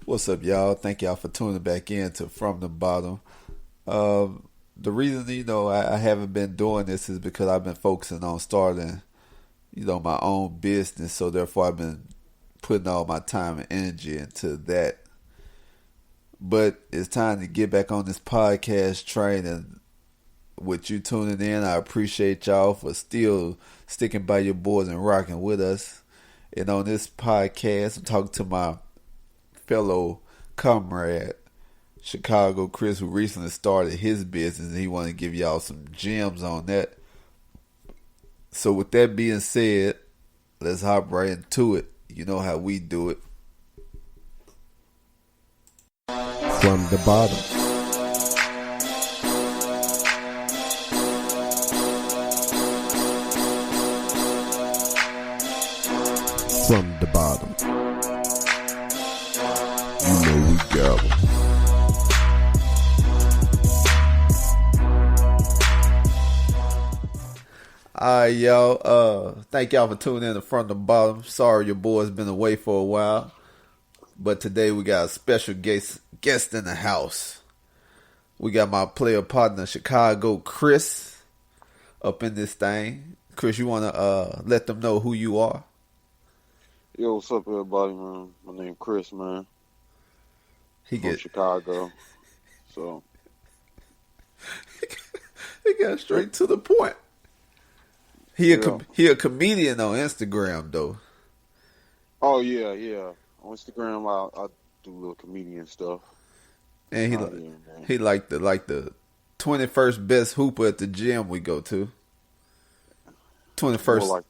What's up, y'all? Thank y'all for tuning back in to From the Bottom. The reason, I haven't been doing this is because I've been focusing on starting, my own business. So therefore, I've been putting all my time and energy into that. But it's time to get back on this podcast train, and with you tuning in, I appreciate y'all for still sticking by your boys and rocking with us. And on this podcast, I'm talking to my fellow comrade, Chicago Chris, who recently started his business, and he wanted to give y'all some gems on that. So with that being said, let's hop right into it. You know how we do it. From the bottom. From the bottom. You know we got 'em. Alright, y'all. Thank y'all for tuning in to From the Bottom. Sorry your boy's been away for a while, but today we got a special guest in the house. We got my player partner, Chicago Chris, up in this thing. Chris, you want to let them know who you are? Yo, what's up, everybody, man? My name Chris, man. From Chicago. So he got straight to the point. He a comedian on Instagram though. Oh yeah. On Instagram, I do little comedian stuff. And he like the 21st best hooper at the gym we go to. 21st, like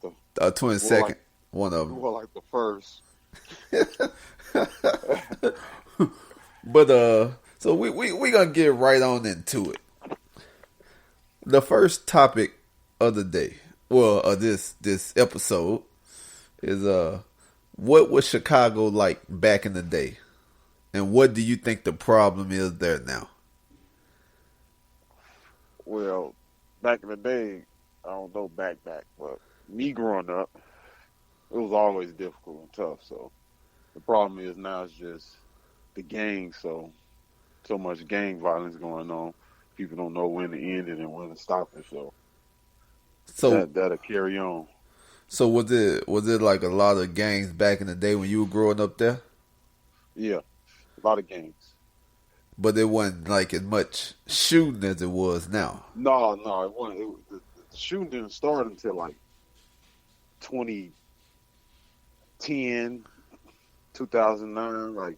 22nd, one of them. More like the first. But so we gonna get right on into it. The first topic of the day, this episode is what was Chicago like back in the day, and what do you think the problem is there now? Well, back in the day, I don't know back, but me growing up, it was always difficult and tough. So the problem is now it's just the gang. So much gang violence going on. People don't know when to end it and when to stop it. So that'll carry on. So was it like a lot of gangs back in the day when you were growing up there? Yeah, a lot of gangs. But it wasn't like as much shooting as it was now. No, it wasn't. The shooting didn't start until like 2010, 2009. Like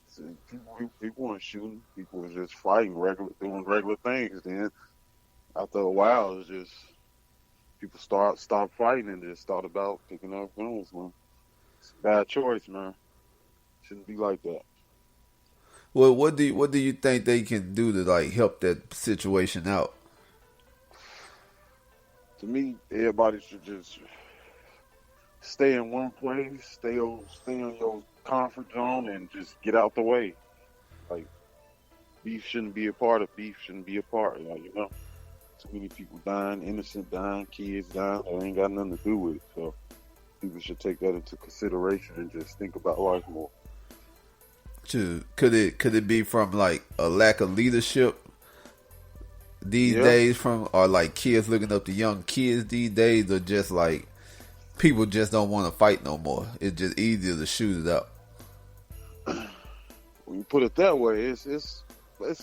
people weren't shooting. People were just fighting, doing regular things. Then after a while, it was just people stopped fighting and just thought about picking up guns. Man, it's a bad choice, man. Shouldn't be like that. Well, what do you think they can do to like help that situation out? To me, everybody should just stay in one place, stay in your comfort zone, and just get out the way. Like beef shouldn't be a part. Like, too many people dying, innocent dying, kids dying. That ain't got nothing to do with it. So people should take that into consideration and just think about life more. Could it be from like a lack of leadership these days, or like kids looking up to young kids these days, or just like people just don't want to fight no more? It's just easier to shoot it up. When you put it that way, it's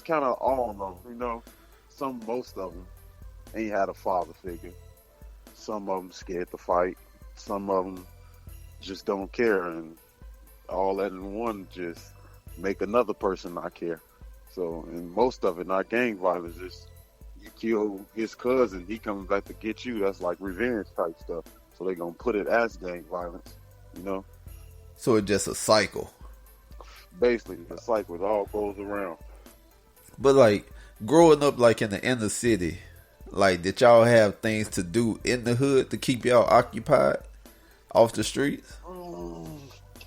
kind of all of them. Most of them ain't had a father figure. Some of them scared to fight. Some of them just don't care, and all that in one just make another person not care. So, and most of it, not gang violence, just you kill his cousin, he comes back to get you. That's like revenge type stuff. So they gonna put it as gang violence, So it's just a cycle. Basically, the cycle, it all goes around. But like growing up, like in the inner city, like did y'all have things to do in the hood to keep y'all occupied off the streets?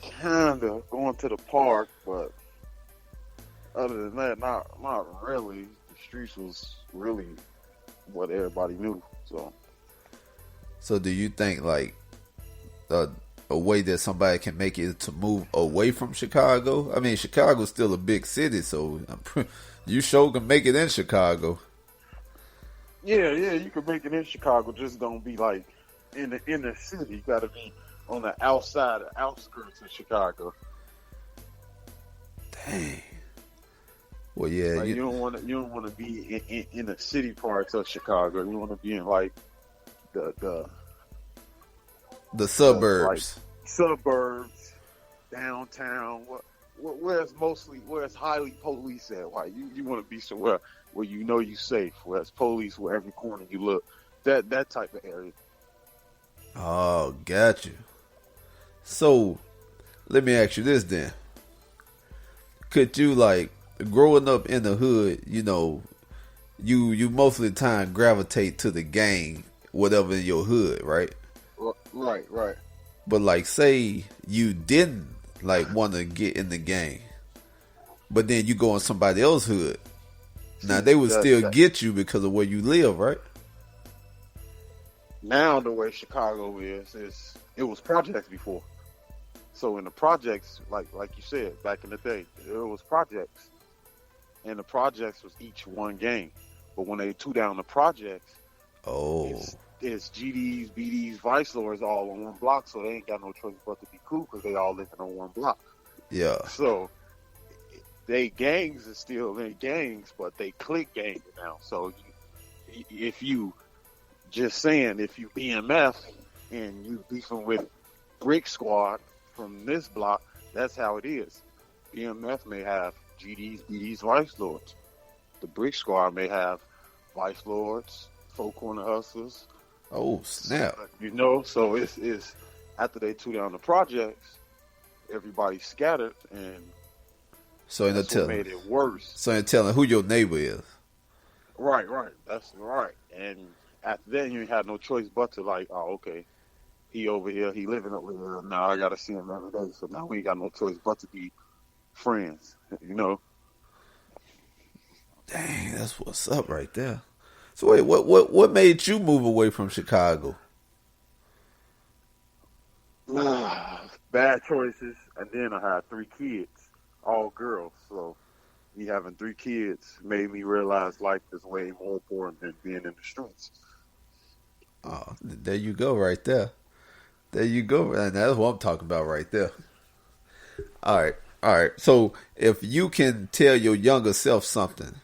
Kinda going to the park, but other than that, not really. The streets was really what everybody knew. So do you think like a way that somebody can make it to move away from Chicago? I mean, Chicago's still a big city, so you sure can make it in Chicago. Yeah, yeah, you can make it in Chicago. Just don't be like in the inner city. You got to be on the outside, outskirts of Chicago. Dang. Well, yeah, Like you don't want to be in the city parts of Chicago. You want to be in like the suburbs. like suburbs, downtown. Where it's highly police at. Like you want to be somewhere where you know you're safe. Where it's police where every corner you look. That type of area. Oh, got you. So, let me ask you this then. Could you, like, growing up in the hood, you know, you most of the time gravitate to the gang, whatever in your hood, right? Right. But, like, say you didn't, like, want to get in the gang, but then you go in somebody else's hood. Now, they would still get you because of where you live, right? Now the way Chicago is it was projects before. So in the projects, like you said, back in the day, it was projects. And the projects was each one gang. But when they two down the projects, it's GDs, BDs, Vice Lords all on one block, so they ain't got no choice but to be cool because they all living on one block. Yeah. So they gangs are still in gangs, but they click gangs now. So if you BMF and you beefing with Brick Squad from this block, that's how it is. BMF may have GDs, BDs, Vice Lords. The Brick Squad may have Vice Lords, Four Corner Hustlers. Oh, snap. You know, so it's after they two down the projects, everybody scattered, and so that's what made it worse. So you're telling who your neighbor is. Right. That's right. And after that, you ain't had no choice but to like, oh, okay, he over here, he living over here. Now I gotta see him every day. So now we ain't got no choice but to be friends. You know. Dang, that's what's up right there. So wait, what made you move away from Chicago? Bad choices, and then I had 3 kids, all girls. So me having 3 kids made me realize life is way more important than being in the streets. Oh, there you go, right there. There you go, and that's what I'm talking about right there. All right. So if you can tell your younger self something,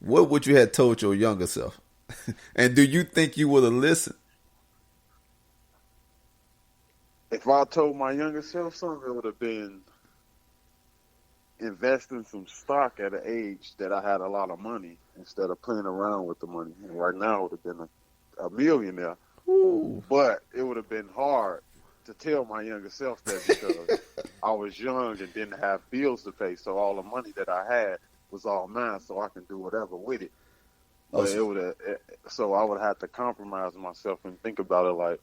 what would you have told your younger self? And do you think you would have listened? If I told my younger self something, it would have been invest in some stock at an age that I had a lot of money instead of playing around with the money. And right now, I would have been a millionaire. Ooh. But it would have been hard to tell my younger self that because I was young and didn't have bills to pay. So all the money that I had was all mine, so I can do whatever with it. But so I would have to compromise myself and think about it like,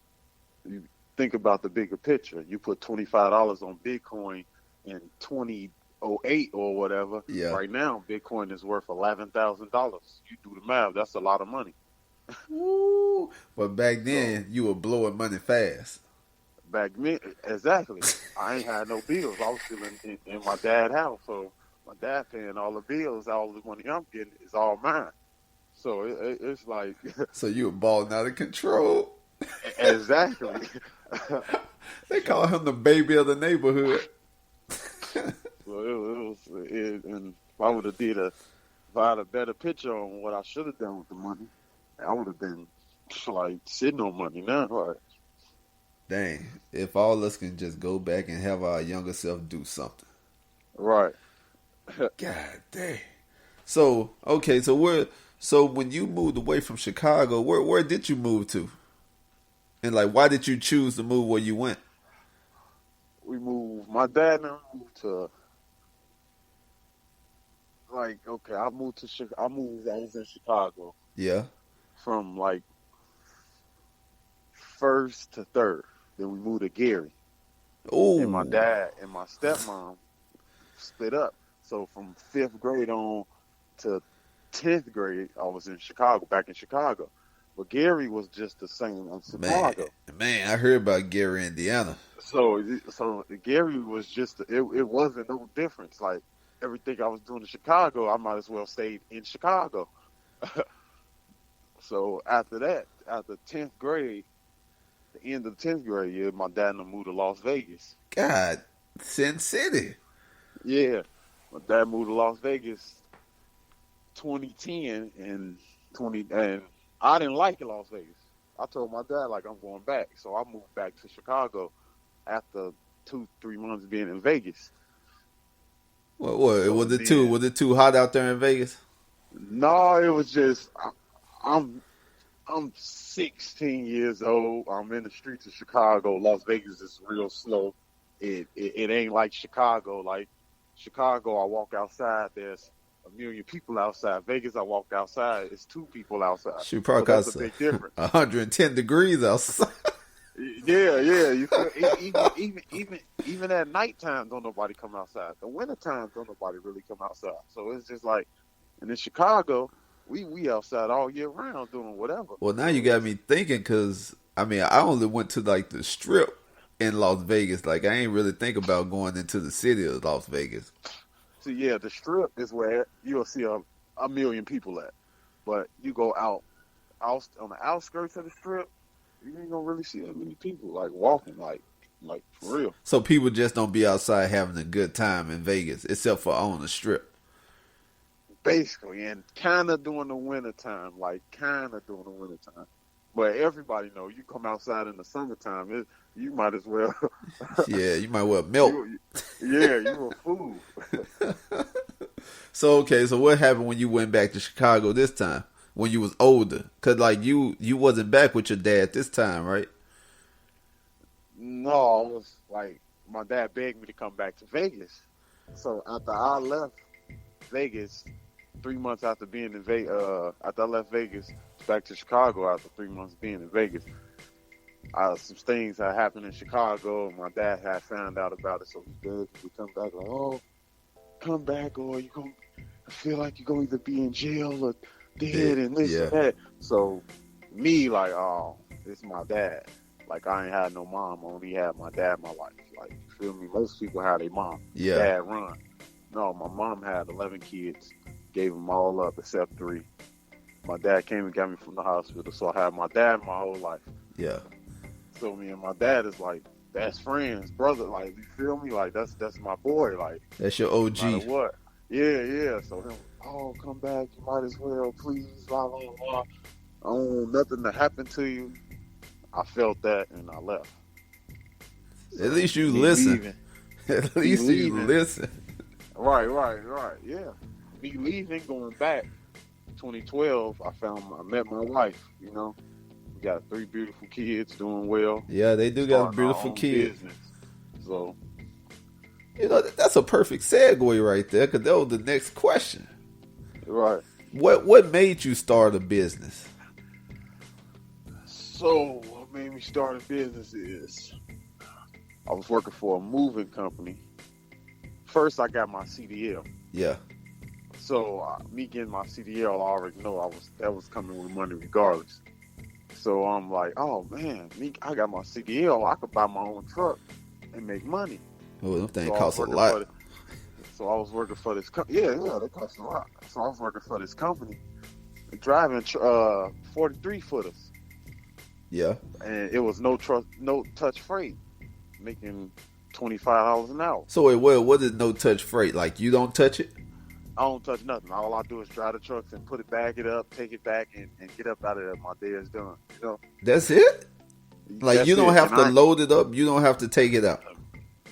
you think about the bigger picture. You put $25 on Bitcoin in 2008 or whatever. Yeah. Right now, Bitcoin is worth $11,000. You do the math. That's a lot of money. Woo. But back then, you were blowing money fast. Back then, exactly. I ain't had no bills. I was still in my dad's house, so my dad paying all the bills. All the money I'm getting is all mine. So it's like so you were balling out of control. Exactly. They call him the baby of the neighborhood. Well, and if I would have if I had a better picture on what I should have done with the money, I would have been like sitting on money now. Right? Dang, if all of us can just go back and have our younger self do something. Right. God dang. So, okay, so when you moved away from Chicago, where did you move to? And like, why did you choose to move where you went? My dad and I moved to, I was in Chicago. Yeah. From like 1st to 3rd. Then we moved to Gary. Oh. And my dad and my stepmom split up. So from 5th grade on to 10th grade, I was in Chicago, back in Chicago. But Gary was just the same in Man, Chicago. man, I heard about Gary, Indiana. So Gary was just it wasn't no difference. Like everything I was doing in Chicago, I might as well stayed in Chicago. So after that, after 10th grade, the end of the 10th grade year, my dad and I moved to Las Vegas. God, Sin City. Yeah, my dad moved to Las Vegas 2010 and I didn't like it, Las Vegas. I told my dad like I'm going back, so I moved back to Chicago after 2-3 months being in Vegas. What So was it too? then, Was it too hot out there in Vegas? no, it was just I'm I'm 16 years old. I'm in the streets of Chicago. Las Vegas is real slow. It ain't like Chicago. Like Chicago, I walk outside, there's a million people outside. Vegas, I walk outside, it's 2 people outside. Shoot, So probably that's cost a big difference. 110 degrees outside. Yeah, yeah. You feel, even at nighttime, don't nobody come outside. The wintertime, don't nobody really come outside. So it's just like, and in Chicago, we outside all year round doing whatever. Well, now you got me thinking, because I mean, I only went to like the strip in Las Vegas. Like, I ain't really think about going into the city of Las Vegas. So yeah, the strip is where you'll see a million people at. But you go out on the outskirts of the strip, you ain't gonna really see that many people like walking, like for real. So people just don't be outside having a good time in Vegas, except for on the strip. Basically, and kind of during the wintertime, But everybody know you come outside in the summertime, you might as well. Yeah, you might well melt. You a fool. So okay, so what happened when you went back to Chicago this time? When you was older? Cause like you wasn't back with your dad this time, right? No, I was like, my dad begged me to come back to Vegas. So after I left Vegas, 3 months after being in Vegas, after I left Vegas back to Chicago after 3 months being in Vegas, some things had happened in Chicago, and my dad had found out about it. So he begged me to come back. Like, oh, come back, or you gonna feel like you're gonna either be in jail or dead, and this and that. So me, like, oh, it's my dad. Like, I ain't had no mom, I only had my dad, my life. Like, you feel me? Most people had a mom. Yeah. Dad run. No, my mom had 11 kids, gave them all up except 3. My dad came and got me from the hospital, so I had my dad my whole life. Yeah. So me and my dad is like best friends, brother. Like, you feel me? Like, that's my boy. Like, That's your OG. no matter what? Yeah. So him, oh, come back. You might as well, please. Blah blah blah. I don't want nothing to happen to you. I felt that, and I left. At least you Me listen. leaving. At least you leaving. listen. Right. Yeah. Me leaving, going back. 2012, I met my wife. You know, we got 3 beautiful kids, doing well. Yeah, they do got Starting our beautiful own kids. business. So, You know, that's a perfect segue right there, because that was the next question. right. What made you start a business? So, what made me start a business is I was working for a moving company. First, I got my CDL. Yeah. So, me getting my CDL, I already know that was coming with money regardless. So, I'm like, oh man, I got my CDL. I could buy my own truck and make money. Oh, them things So I was cost a working lot. So I was working for this company. Yeah, they cost a lot. So I was working for this company, driving 43 footers, Yeah. and it was no touch freight, making $25 an hour. So wait, what is no touch freight? Like, you don't touch it? I don't touch nothing. All I do is drive the trucks and bag it up, take it back, and get up out of there. My day is done. You know. That's it? Like, That's you don't it. have to load it up. You don't have to take it out.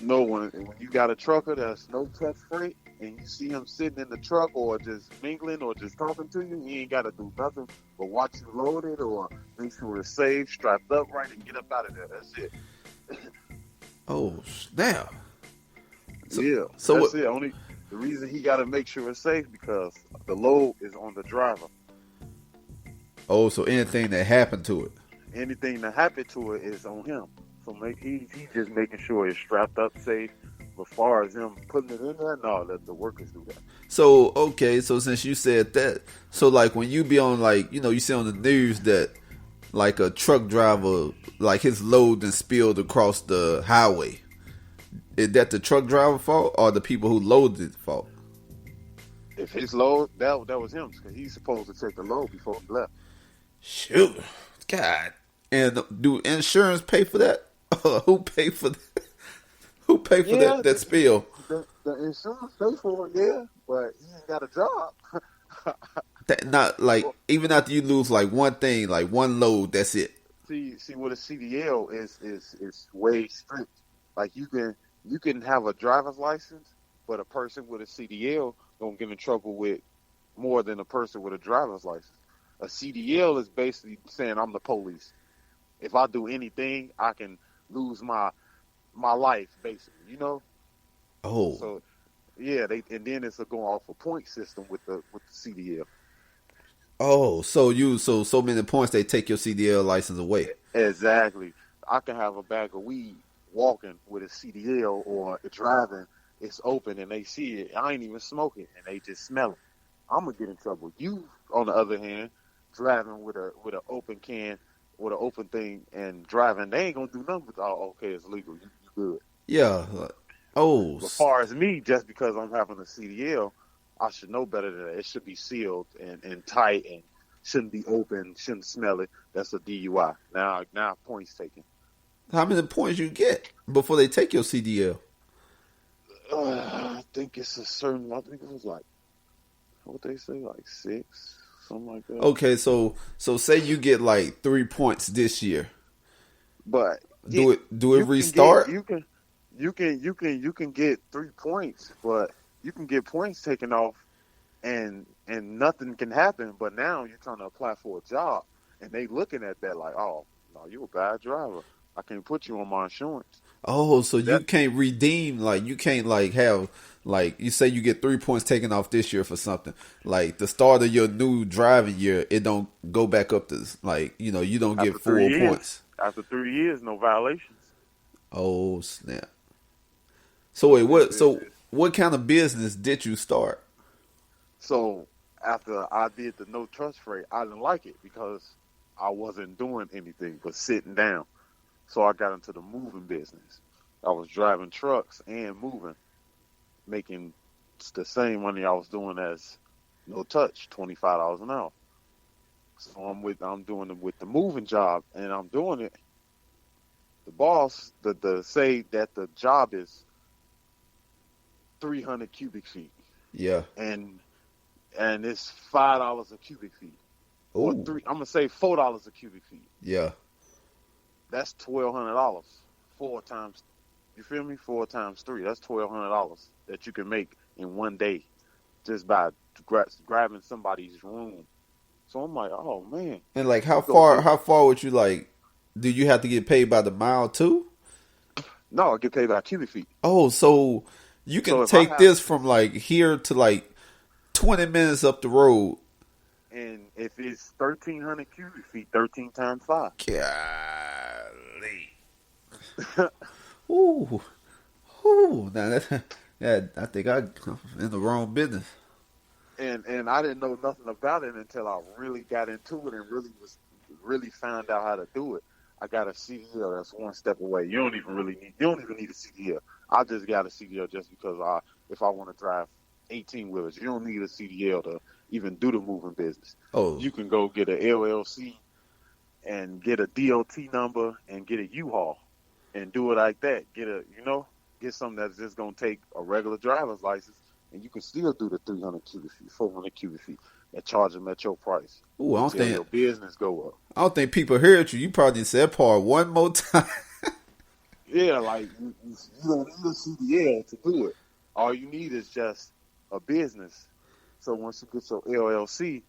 No, when you got a trucker that's no touch freight, and you see him sitting in the truck or just mingling or just talking to you, you ain't got to do nothing but watch you load it or make sure it's safe, strapped up right, and get up out of there. That's it. Oh, snap. So That's it. Only the reason he got to make sure it's safe because the load is on the driver. Oh, so anything that happened to it. Anything that happened to it is on him. So he's just making sure it's strapped up safe. As far as him putting it in there, no, let the workers do that. So, okay, so since you said that, so like when you be on, like, you know, you see on the news that like a truck driver, like his load and spilled across the highway, is that the truck driver fault or the people who loaded it fault? If his load, that was him, because he's supposed to take the load before he left. Shoot, God. And do insurance pay for that? Who pay for that? Who pay for Yeah, that spill? the insurance pay for it, yeah, but he ain't got a job. That not like Well, even after you lose like one thing, like one load, that's it. see, what a CDL is way strict. Like you can have a driver's license, but a person with a CDL gonna get in trouble with more than a person with a driver's license. A CDL is basically saying I'm the police. If I do anything, I can lose my life, basically. You know. Oh, So yeah, and then it's a going off a point system with the CDL. oh, so many points they take your CDL license away. Exactly. I can have a bag of weed walking with a CDL or driving. It's open and they see it. I ain't even smoking and they just smell it. I'm gonna get in trouble. You, on the other hand, driving with an open can, with an open thing and driving, they ain't gonna do nothing. But okay, it's legal. You good. Yeah. Oh, But as far as me, just because I'm having a CDL, I should know better than that. It should be sealed and tight and shouldn't be open, shouldn't smell it. That's a DUI. Now points taken. how many points you get before they take your CDL? I think it's a certain. I think it was like what they say, like 6, something like that. Okay, so say you get like 3 points this year. But Do it you restart? you can get 3 points, but you can get points taken off, and nothing can happen. But now you're trying to apply for a job, and they looking at that like, oh no, you a bad driver. I can't put you on my insurance. Oh, so you can't redeem, like you can't like have, like you say you get 3 points taken off this year for something. Like the start of your new driving year, it don't go back up to like, you don't get After full 3 years, points. after 3 years, no violations. Oh snap. So wait, what kind of business did you start? So after I did the no trust freight, I didn't like it because I wasn't doing anything but sitting down. So I got into the moving business. I was driving trucks and moving, making the same money I was doing as no touch, $25 an hour. So I'm doing it with the moving job, and I'm doing it. The boss, the say that the job is 300 cubic feet, Yeah. and it's $5 a cubic feet, or Oh, I'm gonna say $4 a cubic feet. yeah. That's $1,200. 4 times, you feel me? 4 times 3. That's $1,200 that you can make in one day just by grabbing somebody's room. So I'm like, oh man. And like how You go far get, how far would you like, do you have to get paid by the mile too? no, I get paid by cubic feet. Oh, so you So can if I take have, this from like here to like 20 minutes up the road. and if it's 1,300 cubic feet, 13 times 5. Golly. Ooh. Ooh. Now that, yeah, I think I'm in the wrong business. And I didn't know nothing about it until I really got into it and really found out how to do it. I got a CDL that's one step away. You don't even need a CDL. I just got a CDL just because if I want to drive 18 wheelers, you don't need a CDL to even do the moving business. Oh, You can go get a LLC and get a DOT number and get a U-Haul and do it like that. Get something that's just gonna take a regular driver's license, and you can still do the 300 cubic feet, 400 cubic feet, and charge them at your price ooh, until your business go up. I don't think people heard you. You probably need to say that part one more time. Yeah, like you don't need a CDL to do it. All you need is just a business. So once you get your LLC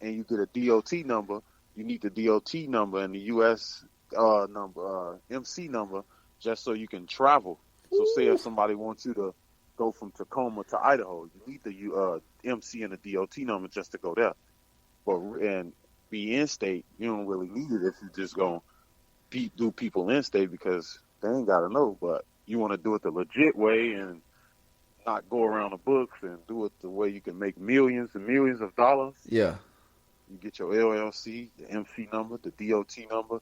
and you get a DOT number, you need the DOT number and the US number, MC number, just so you can travel. So say if somebody wants you to go from Tacoma to Idaho, you need the MC and the DOT number just to go there. And be in state, you don't really need it if you just gonna do people in state because they ain't gotta know. But you want to do it the legit way and not go around the books and do it the way you can make millions and millions of dollars. Yeah. You get your LLC, the MC number, the DOT number.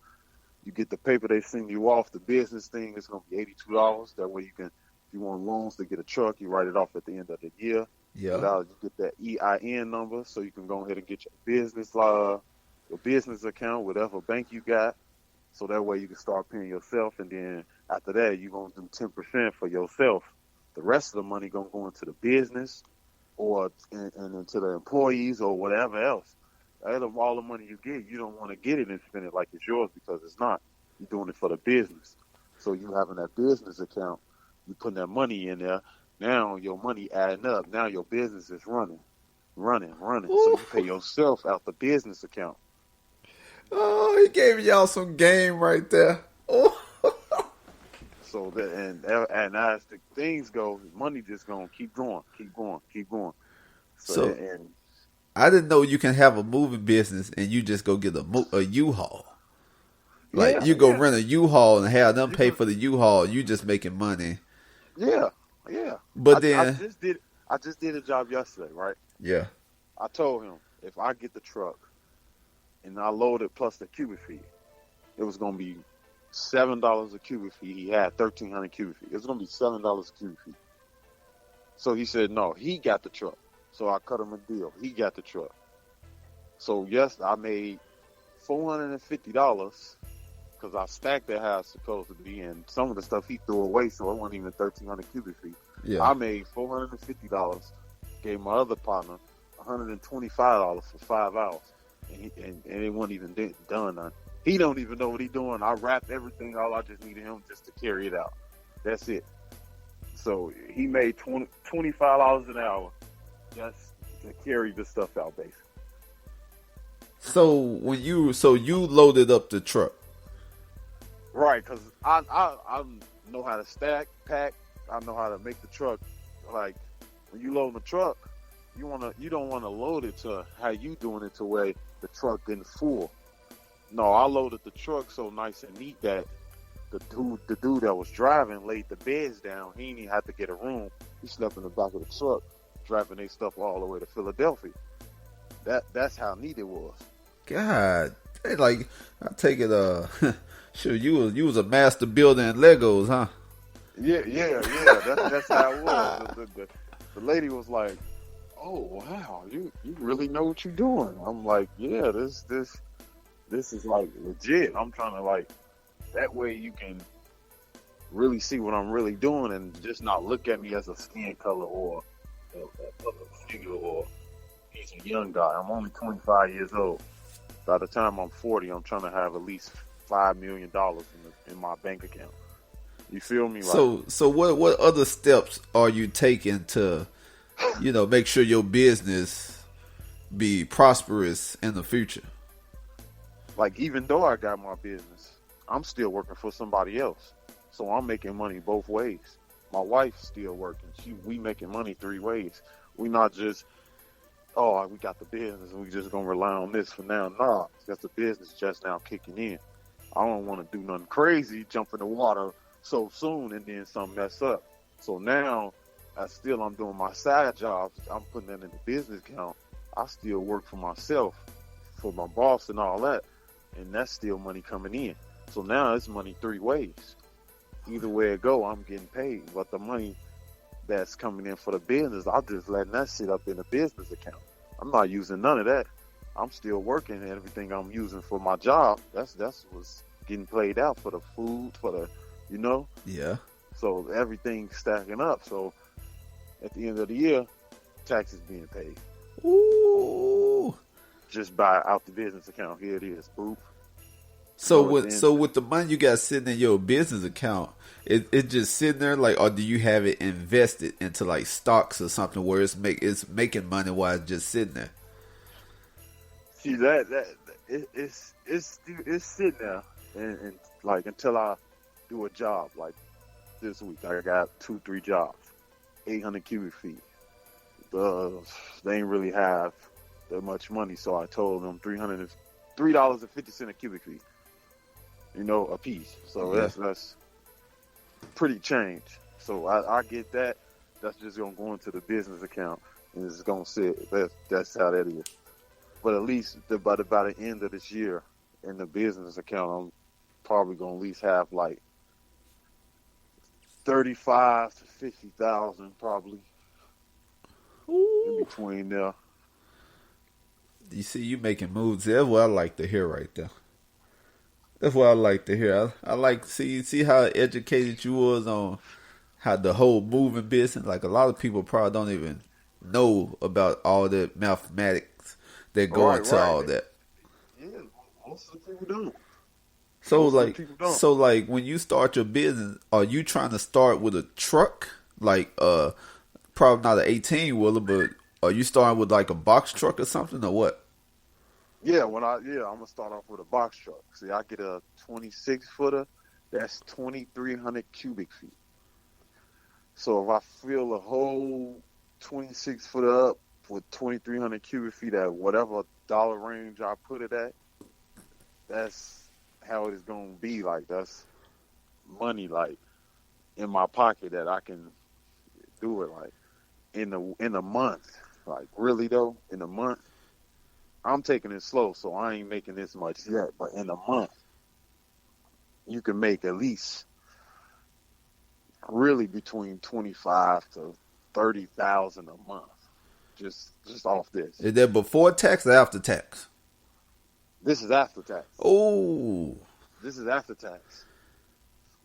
You get the paper they send you off. The business thing is going to be $82. That way you can, if you want loans to get a truck, you write it off at the end of the year. Yeah. You get that EIN number, so you can go ahead and get your business account, whatever bank you got. So that way you can start paying yourself, and then after that you're gonna do 10% for yourself. The rest of the money gonna go into the business or and into the employees or whatever else. Out of all the money you get, you don't want to get it and spend it like it's yours, because it's not. You're doing it for the business. So you having that business account, you putting that money in there. Now your money adding up. Now your business is running. Ooh. So you pay yourself out the business account. Oh, he gave y'all some game right there. Oh. So that and as the things go, money just gonna keep going. So And I didn't know you can have a moving business and you just go get a U-Haul. Like you go rent a U-Haul and have them pay for the U-Haul. You just making money. Yeah. But then I just did a job yesterday, right? Yeah. I told him if I get the truck and I load it plus the cubic feet, it was gonna be $7 a cubic feet. He had 1,300 cubic feet. It was gonna be $7 a cubic feet. So he said no, he got the truck. So I cut him a deal. He got the truck. So yes, I made $450 because I stacked it how it's supposed to be, and some of the stuff he threw away, so it wasn't even 1,300 cubic feet. Yeah. I made $450. Gave my other partner $125 for 5 hours, and it wasn't even done. He don't even know what he's doing. I wrapped everything. All I just needed him just to carry it out. That's it. So he made $25 an hour just to carry the stuff out, basically. So you loaded up the truck. Right, because I know how to stack, pack. I know how to make the truck. Like when you load the truck, you don't want to load it to how you doing it to where the truck getting full. No, I loaded the truck so nice and neat that the dude that was driving laid the beds down. He didn't even have to get a room. He slept in the back of the truck, driving their stuff all the way to Philadelphia. That's how neat it was. God, like I take it. Sure, you was a master builder in Legos, huh? Yeah. That's how it was. The lady was like, "Oh wow, you really know what you're doing." I'm like, "Yeah, this is like legit." I'm trying to like that way you can really see what I'm really doing and just not look at me as a skin color or a public figure or he's a young guy. I'm only 25 years old. By the time I'm 40, I'm trying to have at least $5 million in my bank account. You feel me? So what other steps are you taking to, make sure your business be prosperous in the future? Like even though I got my business, I'm still working for somebody else. So I'm making money both ways. My wife's still working. We making money 3 ways. We not just, we got the business and we just gonna rely on this for now. Nah, that's the business just now kicking in. I don't want to do nothing crazy, jump in the water so soon and then something mess up. So now, I'm doing my side jobs. I'm putting that in the business account. I still work for myself, for my boss and all that. And that's still money coming in. So now it's money 3 ways. Either way it go, I'm getting paid. But the money that's coming in for the business, I'm just letting that sit up in the business account. I'm not using none of that. I'm still working, and everything I'm using for my job, that's what's getting played out for the food, for the, Yeah. So everything's stacking up. So at the end of the year, taxes being paid. Ooh. Just buy out the business account. Here it is. Boop. So with the money you got sitting in your business account, it just sitting there like, or do you have it invested into like stocks or something where it's making money while it's just sitting there? See it's sitting there and like until I do a job. Like this week, I got 2-3 jobs, 800 cubic feet. They ain't really have that much money, so I told them $3.50 a cubic feet. A piece. So yeah. That's pretty change. So I get that. That's just gonna go into the business account and it's gonna sit. That's how that is. But at least by the end of this year, in the business account, I'm probably gonna at least have like 35 to 50,000 probably in Ooh. between there. You see, you making moves. That's what I like to hear right there. That's what I like to hear. I like see how educated you was on how the whole moving business. Like a lot of people probably don't even know about all the mathematics that go Right, into right. all that. Yeah, most of the people don't. So Most of the like people don't. so like when you start your business, are you trying to start with a truck? Like probably not an 18 wheeler, but are you starting with like a box truck or something or what? Yeah, I'm gonna start off with a box truck. See, I get a 26 footer. That's 2,300 cubic feet. So if I fill a whole 26 footer up with 2,300 cubic feet at whatever dollar range I put it at, that's how it's gonna be. Like that's money, like in my pocket that I can do it. Like in a month, like really though, in a month, I'm taking it slow, so I ain't making this much yet. But in a month, you can make at least really between 25 to 30,000 a month, just off this. Is that before tax or after tax? This is after tax. Oh, This is after tax.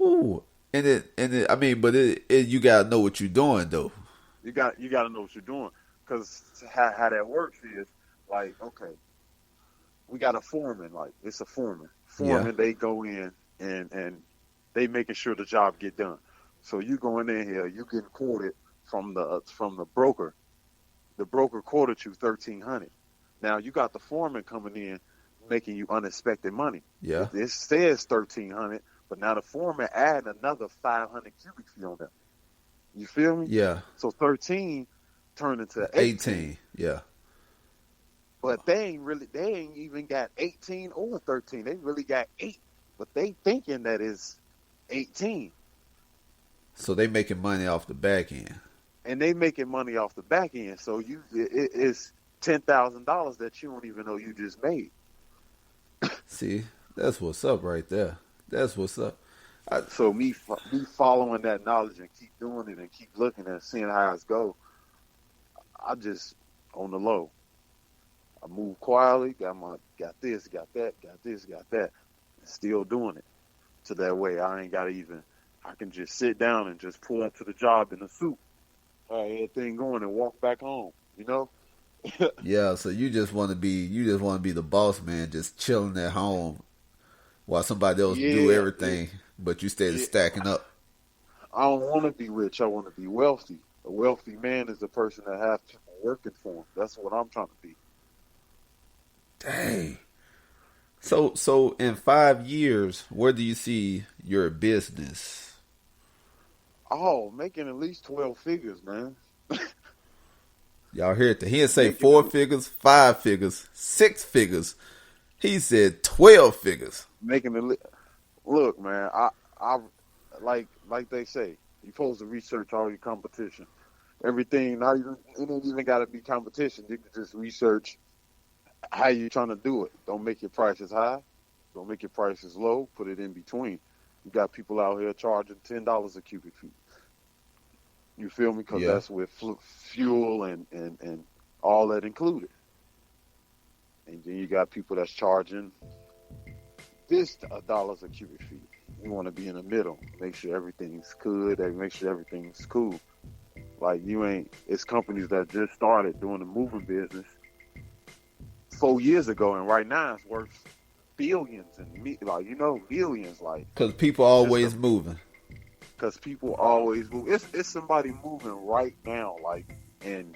ooh, and it. I mean, but you gotta know what you're doing though. You got to know what you're doing, because how that works is like, okay, we got a foreman. Like it's a foreman. Yeah, Foreman, they go in and they making sure the job get done. So you going in here, you getting quoted from the broker. The broker quoted you 1,300. Now you got the foreman coming in making you unexpected money. yeah, It says 1,300, but now the foreman adding another 500 cubic feet on that. You feel me? yeah. So 13 turned into 18. 18. Yeah. But they ain't even got 18 or 13. They really got 8. But they thinking that is 18. So they making money off the back end. And they making money off the back end. So it's $10,000 that you don't even know you just made. See, that's what's up right there. That's what's up. So me following that knowledge and keep doing it and keep looking and seeing how it's go, I just on the low. I move quietly, got this, got that, got this, got that, and still doing it. So that way I can just sit down and just pull up to the job in a suit, everything going, and walk back home. You know? Yeah, so you just want to be the boss man, just chilling at home while somebody else do Yeah, everything, but you stay yeah. stacking up. I don't want to be rich. I want to be wealthy. A wealthy man is the person that has people working for him. That's what I'm trying to be. Dang. So in 5 years, where do you see your business? Oh, making at least 12 figures, man. Y'all hear it? He didn't say Making 4 figures, 5 figures, 6 figures. He said 12 figures. making it. Look, man. I like they say, you're supposed to research all your competition. Everything, not even it ain't even got to be competition. You can just research how you trying to do it. Don't make your prices high. Don't make your prices low. Put it in between. You got people out here charging $10 a cubic feet. You feel me? Because Yeah. that's with fuel and all that included. And then you got people that's charging this dollars a cubic feet. You want to be in the middle. Make sure everything's good. And make sure everything's cool. Like it's companies that just started doing the moving business 4 years ago, and right now it's worth billions and millions. Like Because people always moving. because people always move. It's somebody moving right now, like, and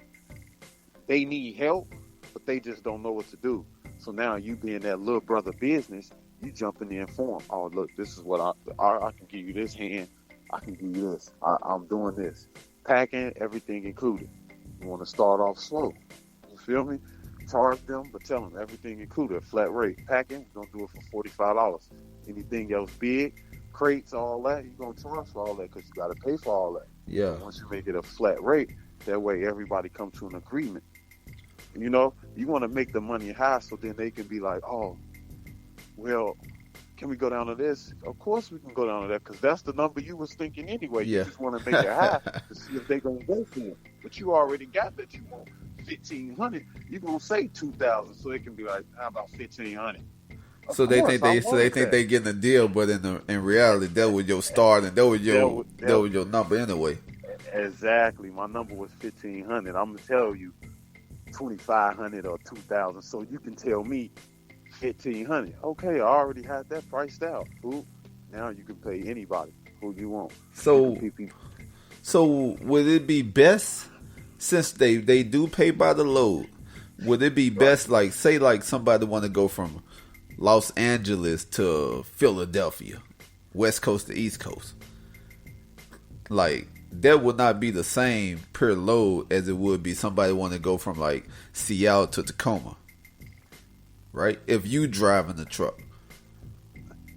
they need help, but they just don't know what to do. So now you being that little brother business, you jumping in for them. Oh, look, this is what I can give you this hand. I can give you this. I'm doing this. Packing, everything included. You want to start off slow. You feel me? Charge them, but tell them everything included, flat rate. Packing, we're going to do it for $45. Anything else big, crates, all that, you're going to charge for all that because you got to pay for all that. Yeah. Once you make it a flat rate, that way everybody comes to an agreement. You know, you want to make the money high so then they can be like, oh, well, can we go down to this? Of course we can go down to that because that's the number you was thinking anyway. You Yeah. just want to make it high to see if they gonna go for it. But you already got that you want 1,500. You gonna say 2,000, so it can be like, how about 1,500? So they think they getting a deal, but in reality that was your start and that was your number anyway. Exactly. My number was 1,500. I'm gonna tell you 2,500 or 2,000, so you can tell me 1,500. Okay, I already had that priced out. Ooh, now you can pay anybody who you want. So would it be best, since they do pay by the load, would it be best, like, say like somebody want to go from Los Angeles to Philadelphia, West Coast to East Coast, like that would not be the same per load as it would be somebody want to go from like Seattle to Tacoma, right? If you driving the truck.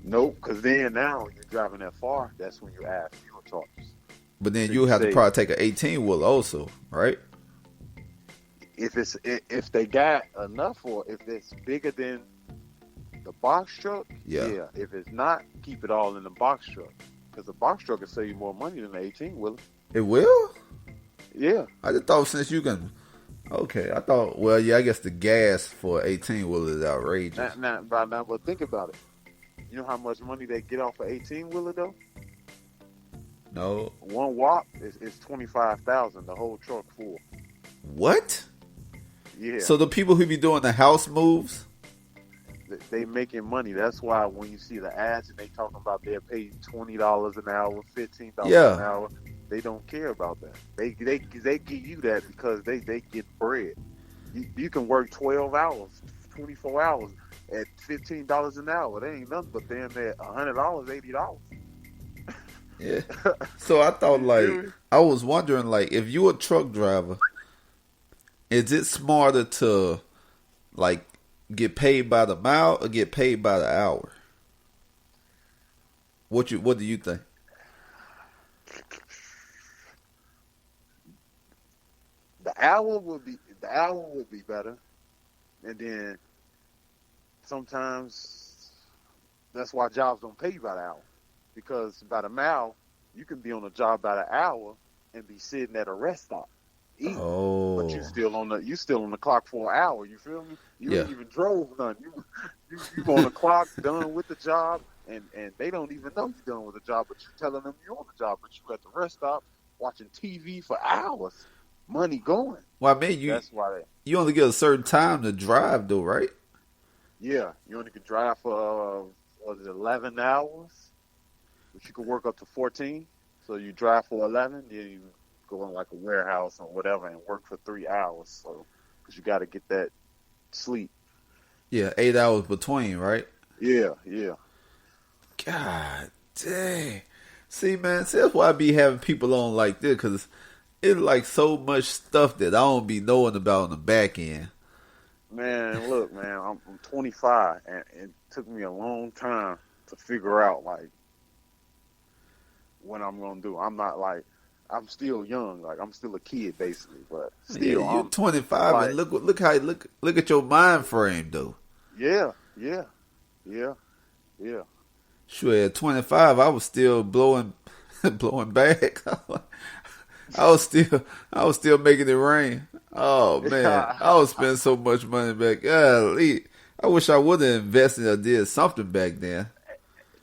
Nope, because then now you're driving that far, that's when you add fuel charges. But then you have to probably take an 18-wheeler also, right? If they got enough, or if it's bigger than the box truck, yeah. If it's not, keep it all in the box truck. Because the box truck will save you more money than the 18-wheeler. It will? Yeah. I just thought since you can... Okay, I thought... Well, yeah, I guess the gas for an 18-wheeler is outrageous. But think about it. You know how much money they get off an 18-wheeler, though? No. One whop is $25,000, the whole truck full. What? Yeah. So the people who be doing the house moves... They making money. That's why when you see the ads and they talking about they're paid $20 an hour, $15 an hour, they don't care about that. They give you that because they get bread. You can work 12 hours, 24 hours at $15 an hour. They ain't nothing but damn at $100, $80. Yeah. So I thought, like, I was wondering, like, if you a truck driver, is it smarter to like get paid by the mile or get paid by the hour? What do you think? The hour would be better, and then sometimes that's why jobs don't pay you by the hour, because by the mile you can be on a job by the hour and be sitting at a rest stop eating, but you still on the clock for an hour. You feel me? You ain't even drove none. You on the clock, done with the job, and they don't even know you're done with the job, but you're telling them you're on the job, but you at the rest stop watching TV for hours. Money going. Well, I mean, that's why you only get a certain time to drive, though, right? Yeah, you only can drive for 11 hours, but you can work up to 14. So you drive for 11, then you go in like a warehouse or whatever and work for 3 hours. So, because you got to get that sleep. Yeah, 8 hours between, right? Yeah. God dang. See, man, that's why I be having people on like this, because it's like so much stuff that I don't be knowing about on the back end. Man, look, man, I'm 25, and it took me a long time to figure out, like, what I'm going to do. I'm not, like, I'm still young. Like, I'm still a kid, basically, but still. Yeah, you're 25, like, and look at your mind frame, though. Yeah. Sure, at 25, I was still blowing back. I was still making it rain. Oh man, I was spending so much money back. Golly, I wish I would have invested or did something back then.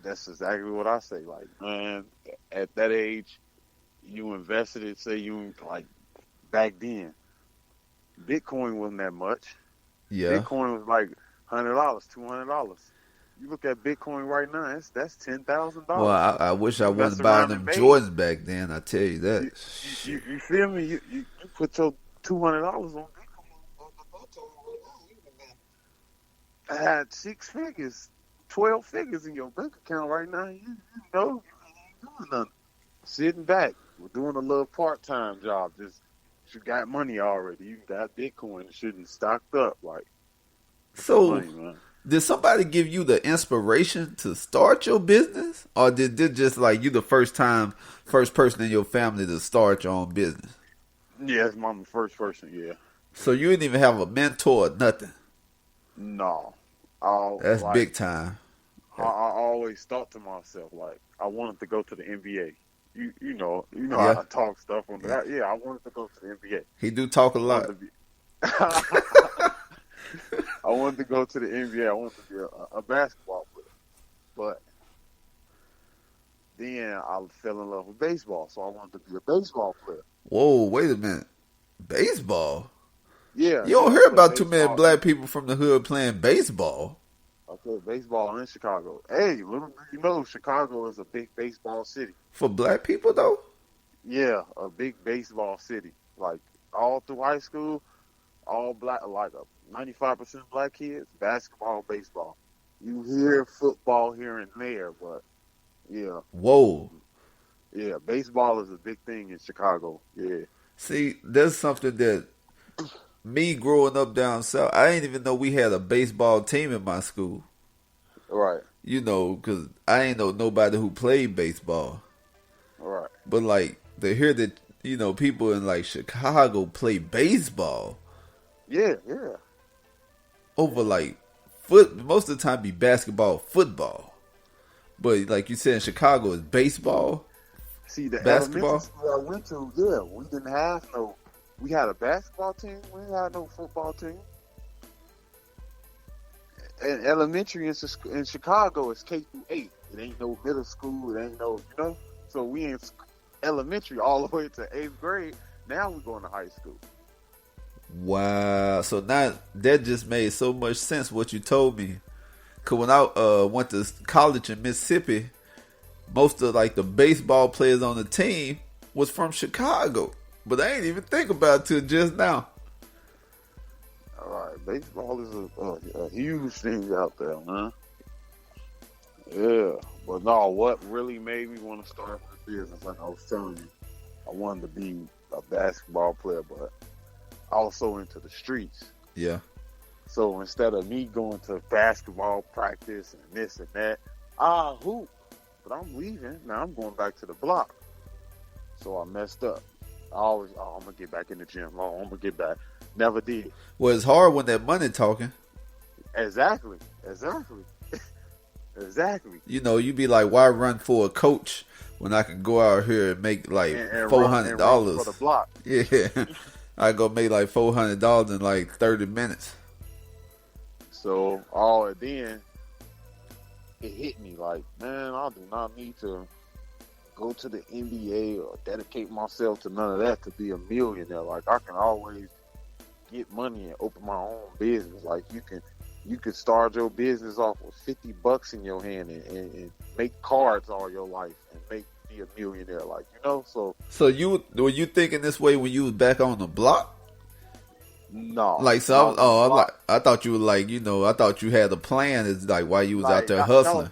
That's exactly what I say. Like, man, at that age, you invested it. Say you like back then, Bitcoin wasn't that much. Yeah, Bitcoin was like $100, $200. You look at Bitcoin right now, that's $10,000. Well, I wish I wasn't buying them Jordans back then. I tell you that. You feel me? You put your $200 on Bitcoin. I had 6 figures, 12 figures in your bank account right now. You know, you ain't doing nothing. Sitting back, we're doing a little part-time job. Just you got money already. You got Bitcoin. It shouldn't stocked up like. So. Money, man. Did somebody give you the inspiration to start your business? Or did it just like you the first person in your family to start your own business? Yeah, it's my first person, yeah. So you didn't even have a mentor or nothing. No, That's like big time. I always thought to myself like I wanted to go to the NBA. You know Yeah. I talk stuff on that. Yeah, I wanted to go to the NBA. He do talk a I wanted lot. to be. I wanted to go to the NBA. I wanted to be a basketball player, but then I fell in love with baseball, so I wanted to be a baseball player. Whoa, wait a minute. Baseball? Yeah, You yeah, don't I hear play about too many baseball. black people from the hood playing baseball. I play baseball in Chicago. Hey, little do you know, Chicago is a big baseball city. For black people, though? Yeah, a big baseball city. Like all through high school, all black, like 95% black kids, basketball, baseball. You hear football here and there, but yeah, Whoa. yeah, baseball is a big thing in Chicago. Yeah, See, there's something that me growing up down south, I didn't even know we had a baseball team in my school. right, You know, because I ain't know nobody who played baseball. right. But, like, to hear that, people in, like, Chicago play baseball Yeah, yeah. over, like, most of the time be basketball, football. But, like you said, in Chicago, it's baseball, See, the elementary basketball. school I went to, yeah, we didn't have no. We had a basketball team. We didn't have no football team. And elementary in Chicago is K through 8. It ain't no middle school. It ain't no. So we in elementary all the way to 8th grade. Now we're going to high school. Wow. So now that just made so much sense what you told me. Because when I went to college in Mississippi, most of like the baseball players on the team was from Chicago. But I ain't even think about it till just now. All right, baseball is a huge thing out there, man. Yeah, but no, what really made me want to start the business, like I was telling you, I wanted to be a basketball player, but also into the streets. Yeah. So instead of me going to basketball practice and this and that, I hoop, but I'm leaving. Now I'm going back to the block. So I messed up. I'm going to get back in the gym. I'm going to get back. Never did. Well, it's hard when that money talking. Exactly. Exactly. You be like, why run for a coach when I can go out here and make like And $400? run for the block. Yeah. I go make like $400 in like 30 minutes. So, then it hit me like, man, I do not need to go to the NBA or dedicate myself to none of that to be a millionaire. Like, I can always get money and open my own business. Like, you can start your business off with $50 in your hand and make cards all your life and be a millionaire. Like, so Were you thinking this way when you was back on the block? no. Like, so I thought you were like, I thought you had a plan. It's like while you was out there hustling.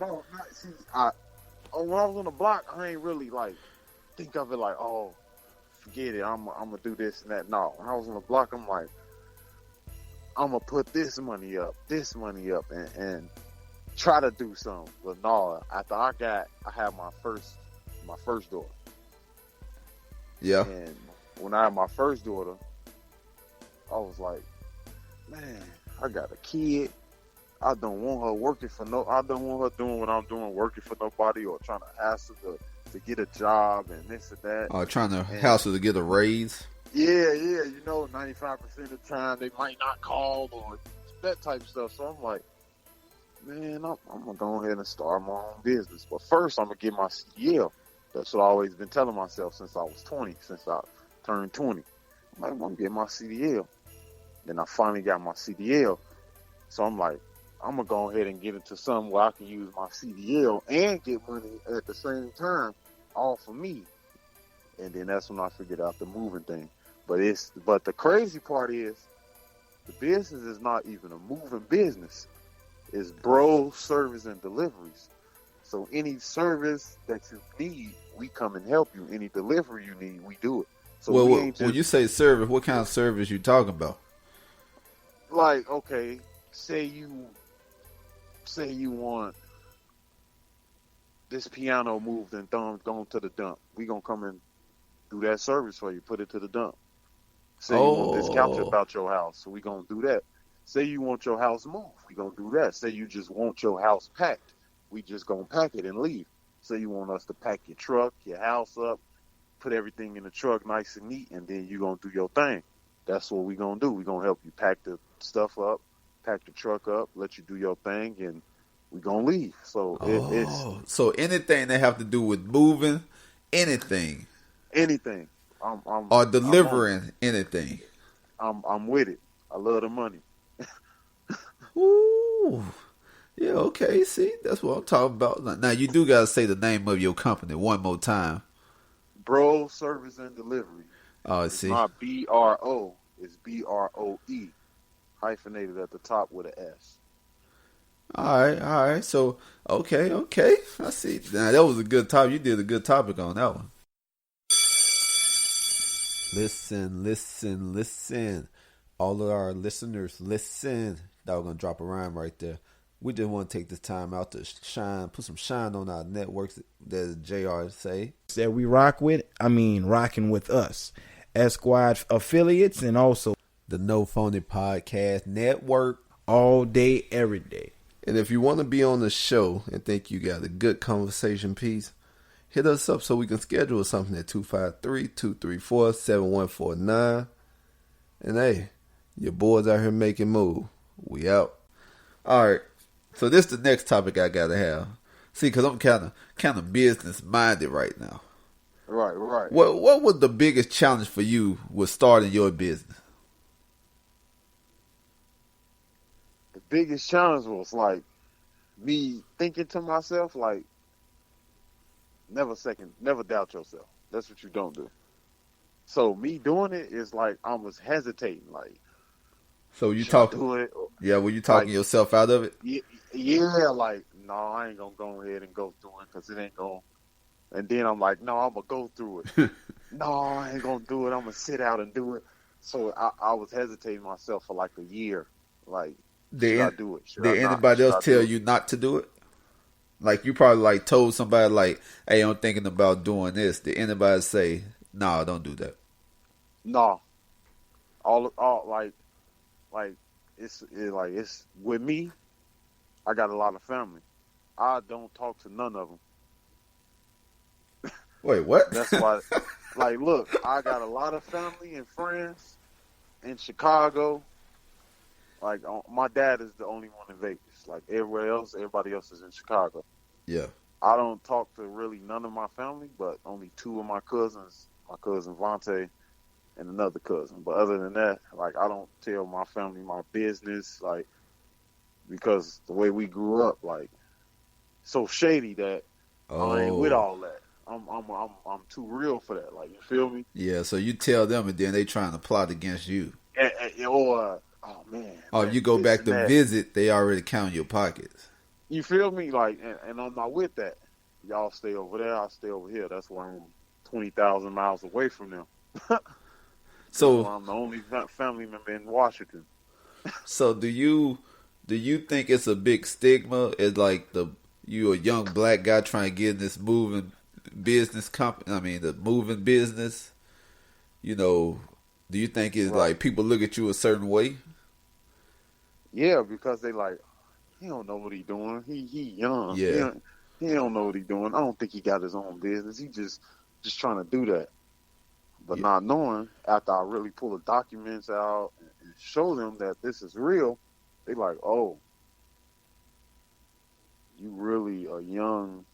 See, when I was on the block, I ain't really like think of it like, oh, forget it. I'm gonna do this and that. No, when I was on the block, I'm like, I'm gonna put this money up, and try to do something. But no, after I had my first daughter. Yeah. And when I had my first daughter, I was like, man, I got a kid. I don't want her I don't want her doing what I'm doing, working for nobody or trying to ask her to get a job and this and that. Trying to hassle to get a raise. Yeah, 95% of the time they might not call or that type of stuff. So I'm like, man, I'm going to go ahead and start my own business. But first, I'm going to get my CDL. That's what I've always been telling myself since I was 20, since I turned 20. I'm like, I'm going to get my CDL. Then I finally got my CDL. So I'm like, I'm going to go ahead and get into something where I can use my CDL and get money at the same time, all for me. And then that's when I figured out the moving thing. But the crazy part is, the business is not even a moving business. It's bro service and deliveries. So any service that you need, we come and help you. Any delivery you need, we do it. So when you say service, what kind of service you talking about? Like, okay, say you want this piano moved and gone to the dump. We gonna come and do that service for you. Put it to the dump. Say you want this couch Oh, about your house, so we gonna do that. Say you want your house moved, we gonna do that. Say you just want your house packed, we just gonna pack it and leave. Say you want us to pack your truck, your house up, put everything in the truck nice and neat, and then you gonna do your thing. That's what we gonna do. We gonna help you pack the stuff up, pack the truck up, let you do your thing, and we gonna leave. So it's oh. So anything that have to do with moving, anything, anything. or I'm on it. delivering anything. I'm with it. I love the money. Ooh. Yeah, okay. See, that's what I'm talking about. Now, you do got to say the name of your company one more time. Bro Service and Delivery. Oh, It's see. not BRO. It's BROE, hyphenated at the top with an S. All right, all right. So, okay, okay. I see. Now, that was a good topic. You did a good topic on that one. Listen, listen, listen. All of our listeners, listen. That was going to drop a rhyme right there. We just want to take this time out to shine, put some shine on our networks, as JR say. That we rock with, rocking with us, Esquad affiliates, and also The No Phony Podcast Network. all day, every day. And if you want to be on the show and think you got a good conversation piece, hit us up so we can schedule something at 253-234-7149. And hey, your boys out here making move. We out. All right. So this is the next topic I gotta have. See, because I'm kind of business minded right now. Right, right. What was the biggest challenge for you with starting your business? The biggest challenge was like me thinking to myself, like, never doubt yourself. That's what you don't do. So me doing it is like I was hesitating, like, So you should I talk, do it? yeah, were you talking Like, yourself out of it? yeah, like, no, I ain't gonna go ahead and go through it because it ain't gonna. And then I'm like, no, I'm gonna go through it. No, I ain't gonna do it. I'm gonna sit out and do it. So I was hesitating myself for like a year. Like, should I Did do it? Should I did not? anybody Should else I tell do it? you not to do it? Like you probably like told somebody like, "Hey, I'm thinking about doing this." Did anybody say, "No, don't do that"? No, all like it's with me. I got a lot of family. I don't talk to none of them. Wait, what? That's why. Like, look, I got a lot of family and friends in Chicago. Like, my dad is the only one in Vegas. Like, everybody else is in Chicago. Yeah. I don't talk to really none of my family, but only two of my cousins, my cousin Vontae and another cousin. But other than that, like, I don't tell my family my business, like, because the way we grew up, like, so shady that I ain't with Oh, all that. I'm too real for that. Like, you feel me? yeah. So you tell them, and then they trying to plot against you. Or oh man, Or if you go this back and to that. visit, they already count your pockets. You feel me? Like, and I'm not with that. Y'all stay over there. I stay over here. That's why I'm 20,000 miles away from them. That's So, why I'm the only family member in Washington. so do you think it's a big stigma? It's like you a young black guy trying to get in this moving business company. I mean, the moving business. You know, do you think it's Right. like people look at you a certain way? Yeah, because they like, he don't know what he doing. He young. Yeah, He don't know what he doing. I don't think he got his own business. He just trying to do that. But yeah, not knowing, after I really pull the documents out and show them that this is real, they like, oh, you really a young,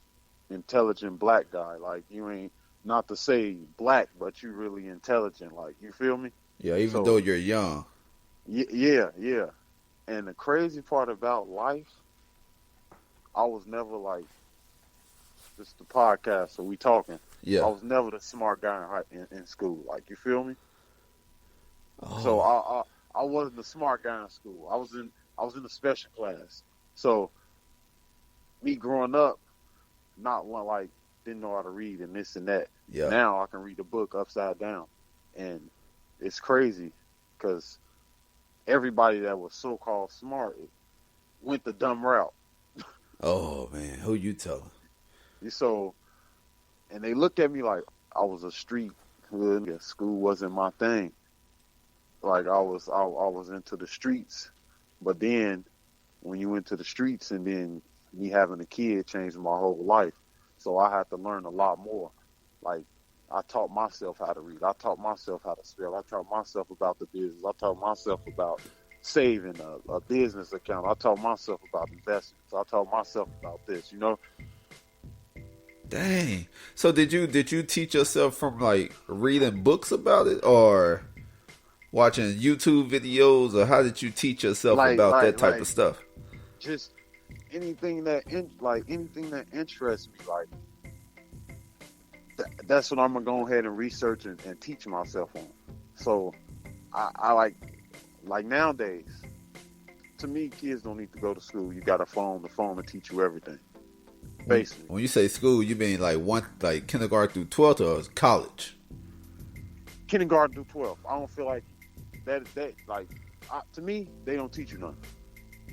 intelligent black guy. Like, you ain't, not to say black, but you really intelligent. Like, you feel me? yeah. Even though So, you're young, yeah, yeah. And the crazy part about life, I was never like, this is the podcast, so we talking. I yeah. was never the smart guy in school. Like, you feel me? So Oh, I wasn't the smart guy in school. I was in the special class. So me growing up, not one like didn't know how to read and this and that. yeah. Now I can read a book upside down, and it's crazy because everybody that was so called smart went the dumb route. Oh man, who you telling? So and they looked at me like I was a street hood. School wasn't my thing. like I was into the streets, but then when you went to the streets and then me having a kid changed my whole life. So I had to learn a lot more. Like I taught myself how to read. I taught myself how to spell. I taught myself about the business. I taught myself about saving a business account. I taught myself about investments. I taught myself about this, you know. Dang. So did you teach yourself from like reading books about it or watching YouTube videos, or how did you teach yourself about that type of stuff? Just anything that anything that interests me, like that's what I'm gonna go ahead and research and teach myself on. So I like nowadays, to me, kids don't need to go to school. You got a phone. The phone will teach you everything. Basically, When you say school, you mean like kindergarten through 12th or college? kindergarten through 12. I don't feel like that to me, they don't teach you nothing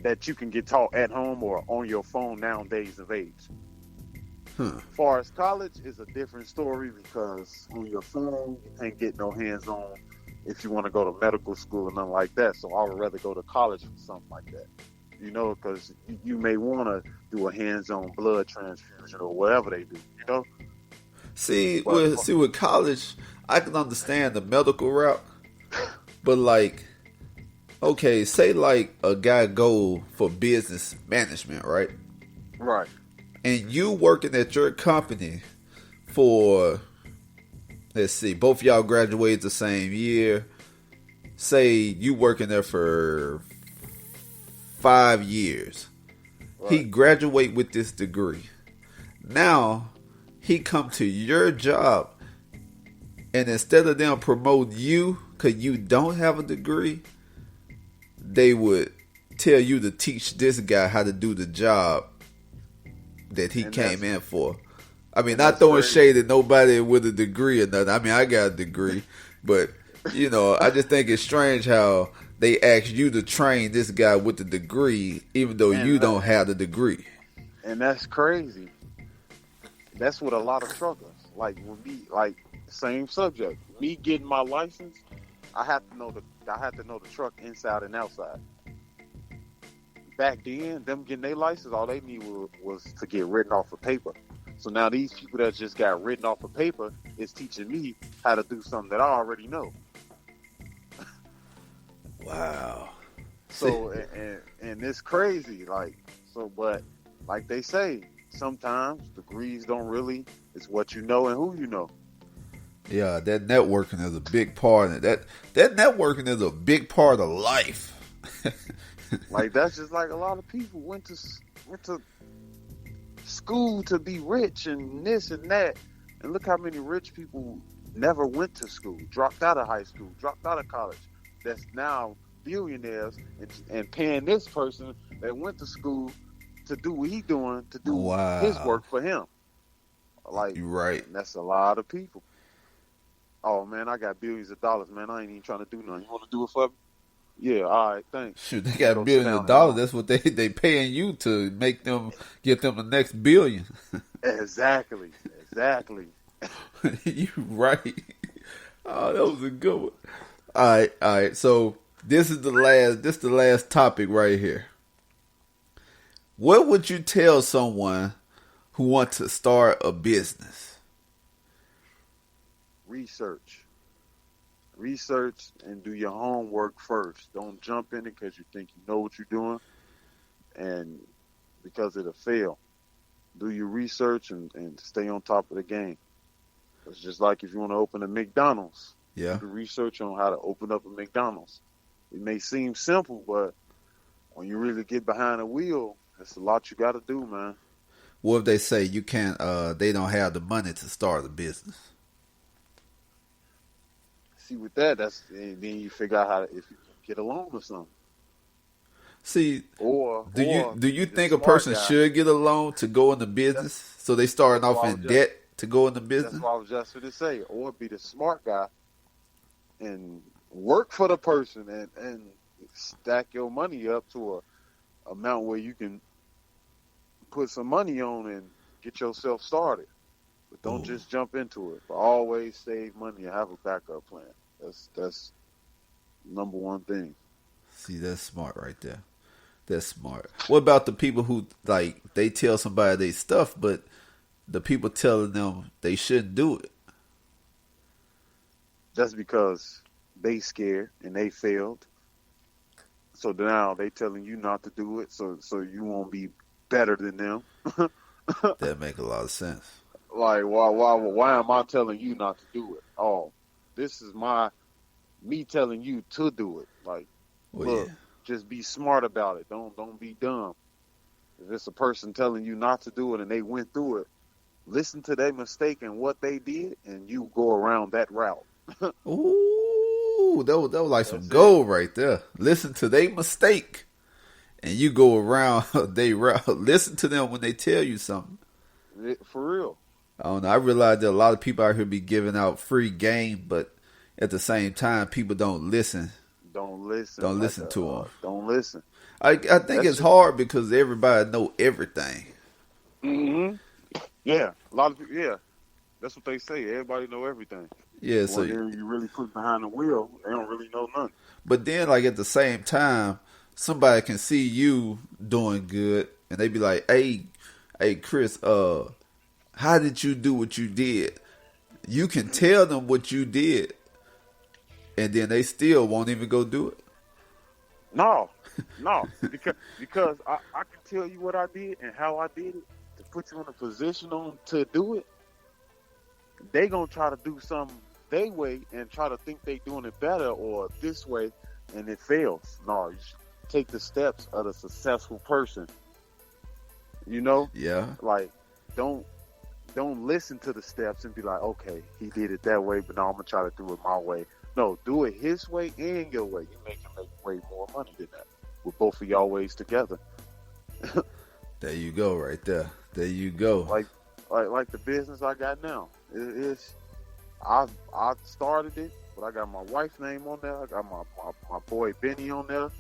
that you can get taught at home or on your phone nowadays of age. As far as college is a different story, because on your phone you can't get no hands-on if you want to go to medical school or nothing like that. So I would rather go to college for something like that, you know, because you may want to do a hands-on blood transfusion or whatever they do, you know. See, with college, I can understand the medical route, but like, okay, say like a guy go for business management, right? Right. And you working at your company for, let's see, both of y'all graduated the same year. Say you working there for 5 years. Right. He graduate with this degree. Now he come to your job, and instead of them promoting you because you don't have a degree, they would tell you to teach this guy how to do the job that he came in for. I mean, not throwing shade at nobody with a degree or nothing. I mean, I got a degree, but you know, I just think it's strange how they ask you to train this guy with the degree, even though you don't have the degree. And that's crazy. That's what a lot of truckers like. With me, like same subject. Me getting my license, I have to know the truck inside and outside. Back then, them getting their license, all they need was to get written off of paper. So now these people that just got written off of paper is teaching me how to do something that I already know. Wow. So and it's crazy, but like they say, sometimes degrees don't really. It's what you know and who you know. Yeah, that networking is a big part of it. That networking is a big part of life. Like that's just like a lot of people went to school to be rich and this and that, and look how many rich people never went to school, dropped out of high school, dropped out of college. That's now billionaires and paying this person that went to school to do what he doing, to do his work for him. Like, you're right. That's a lot of people. Oh man, I got billions of dollars, man. I ain't even trying to do nothing. You want to do it for me? Yeah, all right, thanks. Shoot, they got billions of dollars. That's what they paying you to make them get them the next billion. Exactly. You right. Oh, that was a good one. All right. So this is the last topic right here. What would you tell someone who wants to start a business? Research and do your homework first. Don't jump in it because you think you know what you're doing, and because it'll fail. Do your research and stay on top of the game. It's just like if you want to open a McDonald's. Yeah. Do research on how to open up a McDonald's. It may seem simple, but when you really get behind the wheel, there's a lot you got to do, man. What if they say you can't? They don't have the money to start a business. See, with that, then you figure out how if you can get a loan or something. See, do you think a person guy should get a loan to go into business? So they starting off in debt to go into business? That's what I was just going to say. Or be the smart guy and work for the person and stack your money up to a amount where you can put some money on and get yourself started. But don't just jump into it. But always save money and have a backup plan. Number one thing. See, that's smart right there. That's smart. What about the people who like they tell somebody they stuff, but the people telling them they shouldn't do it? That's because they scared and they failed. So now they telling you not to do it, so you won't be better than them. That make a lot of sense. Like, why am I telling you not to do it? Oh, this is me telling you to do it. Like, Well, look, yeah. just be smart about it. Don't be dumb. If it's a person telling you not to do it and they went through it, listen to their mistake and what they did, and you go around that route. Ooh, that was like some That's gold right there. Listen to their mistake, and you go around they route. Listen to them when they tell you something. For real. I don't know. I realize that a lot of people out here be giving out free game, but at the same time, people don't listen. Don't listen. Don't listen to them. Don't listen. I think it's hard because everybody know everything. Mm-hmm. Yeah, a lot of people. Yeah, that's what they say. Everybody know everything. Yeah, so When you really put behind the wheel, they don't really know nothing. but then like at the same time, somebody can see you doing good, and they be like, "Hey, Chris, how did you do what you did?" You can tell them what you did, and then they still won't even go do it. No, because I can tell you what I did and how I did it to put you in a position to do it. They gonna try to do something their way and try to think they doing it better or this way, and it fails. No, you should take the steps of a successful person. You know, Yeah. like don't listen to the steps and be like, okay, he did it that way, but now I'm gonna try to do it my way. No, do it his way and your way. You make way more money than that with both of y'all ways together. There you go, right there. There you go. Like the business I got now. I started it, but I got my wife's name on there. I got my boy Benny on there.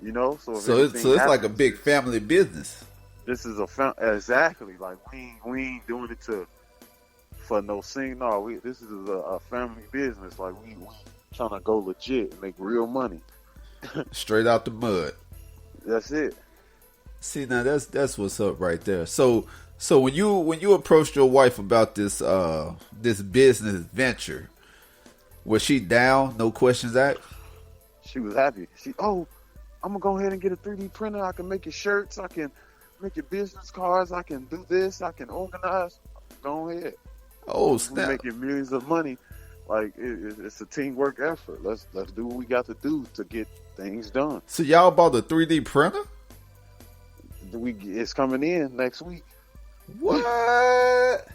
You know, so it's like a big family business. This is exactly like we ain't doing it for no sing. No, this is a family business. Like we trying to go legit and make real money. Straight out the mud. That's it. See, now that's what's up right there. So when you approached your wife about this this business venture, was she down? No questions asked? She was happy. I'm gonna go ahead and get a 3D printer. I can make your shirts. I can make your business cards. I can do this. I can organize. Go ahead. Oh, snap. We're making millions of money. Like it's a teamwork effort. Let's do what we got to do to get things done. So y'all bought a 3D printer? It's coming in next week. What?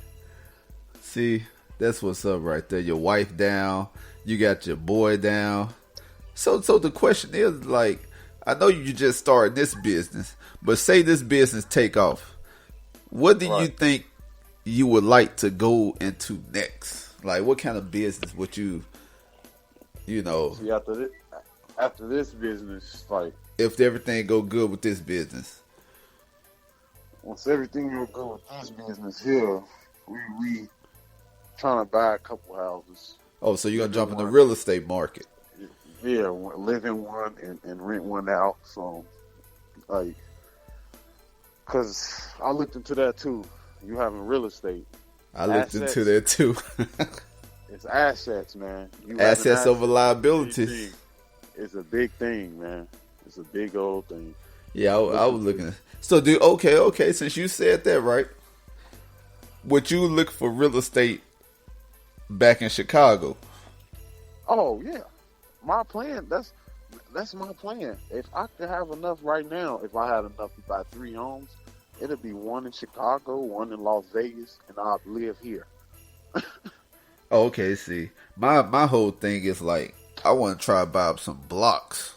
See, that's what's up right there. Your wife down. You got your boy down. So the question is, like, I know you just started this business, but say this business take off. What do you think you would like to go into next? Like, what kind of business would you know? See, after this business, like, if everything go good with this business. Once everything will go with this business here, we trying to buy a couple houses. Oh, so you're gonna jump in the real estate market? Yeah, live in one and rent one out. So, like, cause I looked into that too. You having real estate. I looked into that too. It's assets, man. Assets over liabilities. It's a big thing, man. It's a big old thing. Yeah, I was looking. So, okay. Since you said that, right? Would you look for real estate back in Chicago? Oh yeah, my plan. That's my plan. If I could have enough right now, if I had enough to buy 3 homes, it'll be one in Chicago, one in Las Vegas, and I'd live here. Oh, okay. See, my whole thing is like I want to try to buy up some blocks.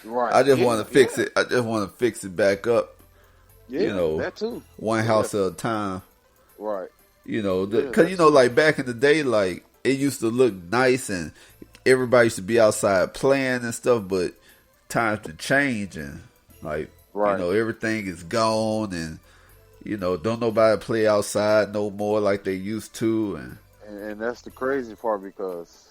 Right. I just want to fix it. I just want to fix it back up. Yeah, you know, that too. One house at a time. Right. You know, because like back in the day, like it used to look nice and everybody used to be outside playing and stuff. But times to change and like everything is gone and don't nobody play outside no more like they used to. And that's the crazy part because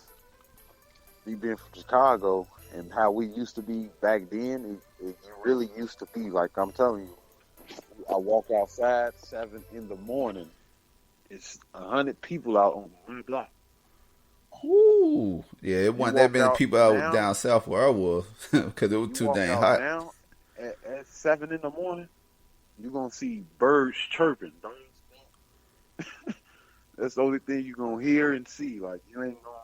me being from Chicago and how we used to be back then, it really used to be like I'm telling you. I walk outside 7 in the morning. It's 100 people out on one block. Ooh, yeah, it wasn't that walk many out people out now- down south where I was because it was You too walk dang out hot. now at 7 in the morning, you're gonna see birds chirping. That's the only thing you're gonna hear and see. Like you ain't gonna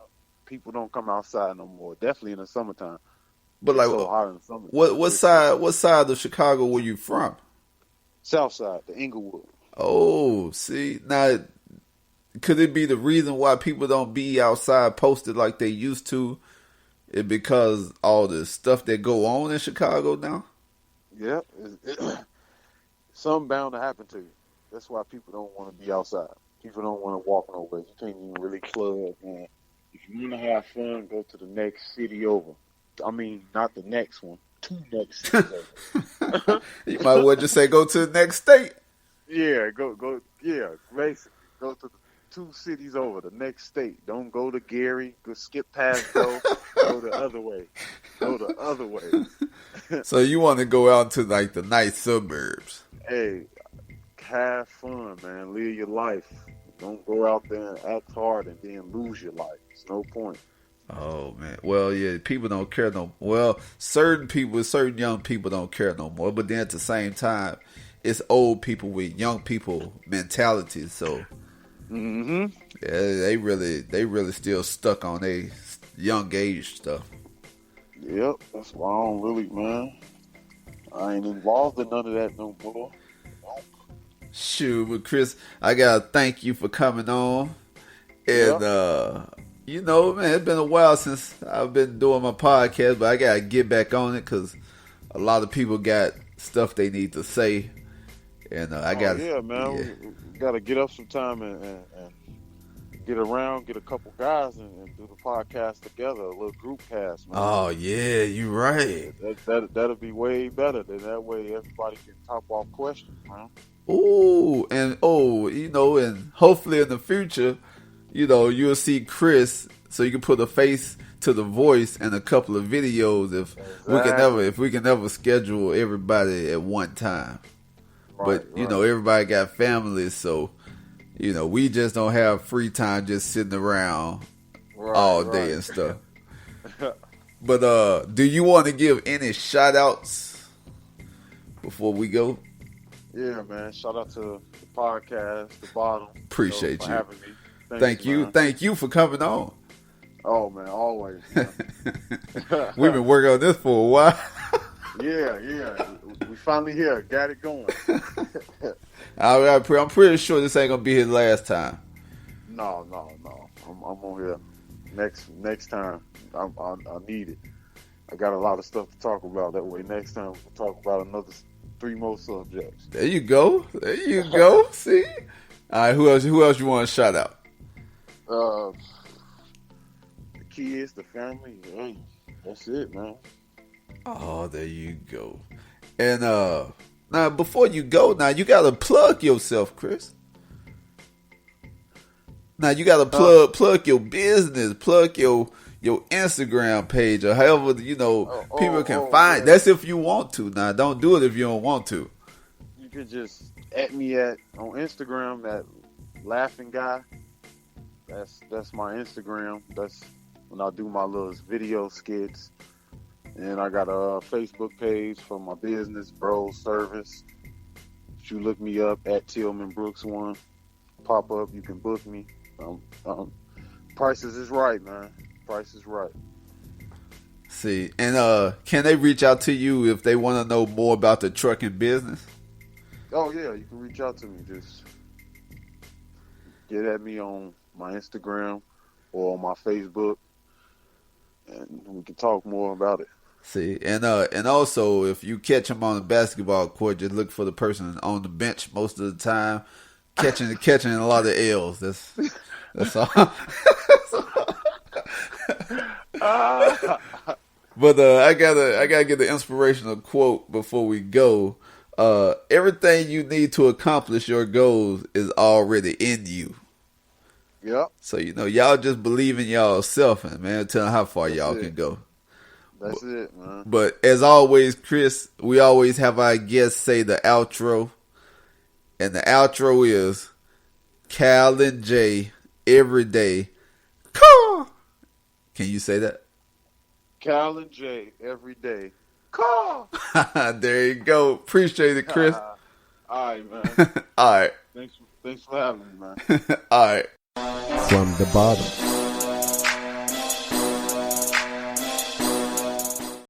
people don't come outside no more. Definitely in the summertime. But It's like, so hot in the summertime. what side of Chicago were you from? South side, the Inglewood. Oh, see, now could it be the reason why people don't be outside posted like they used to? It because all the stuff that go on in Chicago now. Yep. Something bound to happen to you. That's why people don't want to be outside. People don't want to walk nowhere. You can't even really club, man. If you want to have fun, go to the next city over. I mean, not the next one. 2 next cities over. You might well just say go to the next state. Yeah, basically. Go to the 2 cities over, the next state. Don't go to Gary. Go skip past go the other way. Go the other way. So you want to go out to like the nice suburbs. Hey, have fun, man. Live your life. Don't go out there and act hard and then lose your life. It's no point. Oh man, well yeah, people don't care no. Well, certain young people don't care no more. But then at the same time, it's old people with young people mentality. So Mm-hmm. yeah, they really still stuck on their young age stuff. Yep, that's why I don't really, man. I ain't involved in none of that no more. Shoot, but Chris, I gotta thank you for coming on. And you know, man, it's been a while since I've been doing my podcast, but I gotta get back on it because a lot of people got stuff they need to say, and I got yeah, man. We got to get up sometime and get around, get a couple guys and do the podcast together, a little group cast, man. Oh yeah, you right. That'll be way better. Then that way everybody can top off questions, man. Ooh, and you know, and hopefully in the future, you know, you'll see Chris, so you can put a face to the voice and a couple of videos if we can ever schedule everybody at one time. But you know, everybody got families, so you know, we just don't have free time just sitting around all day and stuff. But do you want to give any shout outs before we go? Yeah, man. Shout out to the podcast, The Bottom. Appreciate for you. having me. Thank you. Man. Thank you for coming on. Oh, man, always. Man. We've been working on this for a while. Yeah. We finally here. Got it going. I'm pretty sure this ain't gonna be his last time. No. I'm on here next time. I need it. I got a lot of stuff to talk about. That way, next time we'll talk about another 3 more subjects. There you go. See. All right. Who else you want to shout out? The kids, the family. Hey, that's it, man. Oh, there you go. And now before you go, now you gotta plug yourself, Chris. Now you gotta plug your business, plug your Instagram page, or however people can find. Yeah. That's if you want to. Now don't do it if you don't want to. You can just at me on Instagram at Laughing Guy. That's my Instagram. That's when I do my little video skits. And I got a Facebook page for my business, Bros Service. If you look me up at Tillman Brooks 1, pop up, you can book me. Prices is right, man. Price is right. See, and can they reach out to you if they want to know more about the trucking business? Oh yeah, you can reach out to me. Just get at me on my Instagram or on my Facebook, and we can talk more about it. See, and also if you catch them on the basketball court, just look for the person on the bench most of the time, catching a lot of L's. That's all. But I gotta get the inspirational quote before we go. Everything you need to accomplish your goals is already in you. Yep. So, y'all just believe in y'all self, and man, tell them how far y'all can go. That's it, man. But as always, Chris, we always have our guests say the outro. And the outro is Cal and Jay every day. Call. Can you say that? Cal and Jay every day. Call. There you go. Appreciate it, Chris. All right, man. All right. Thanks for having me, man. All right. From the bottom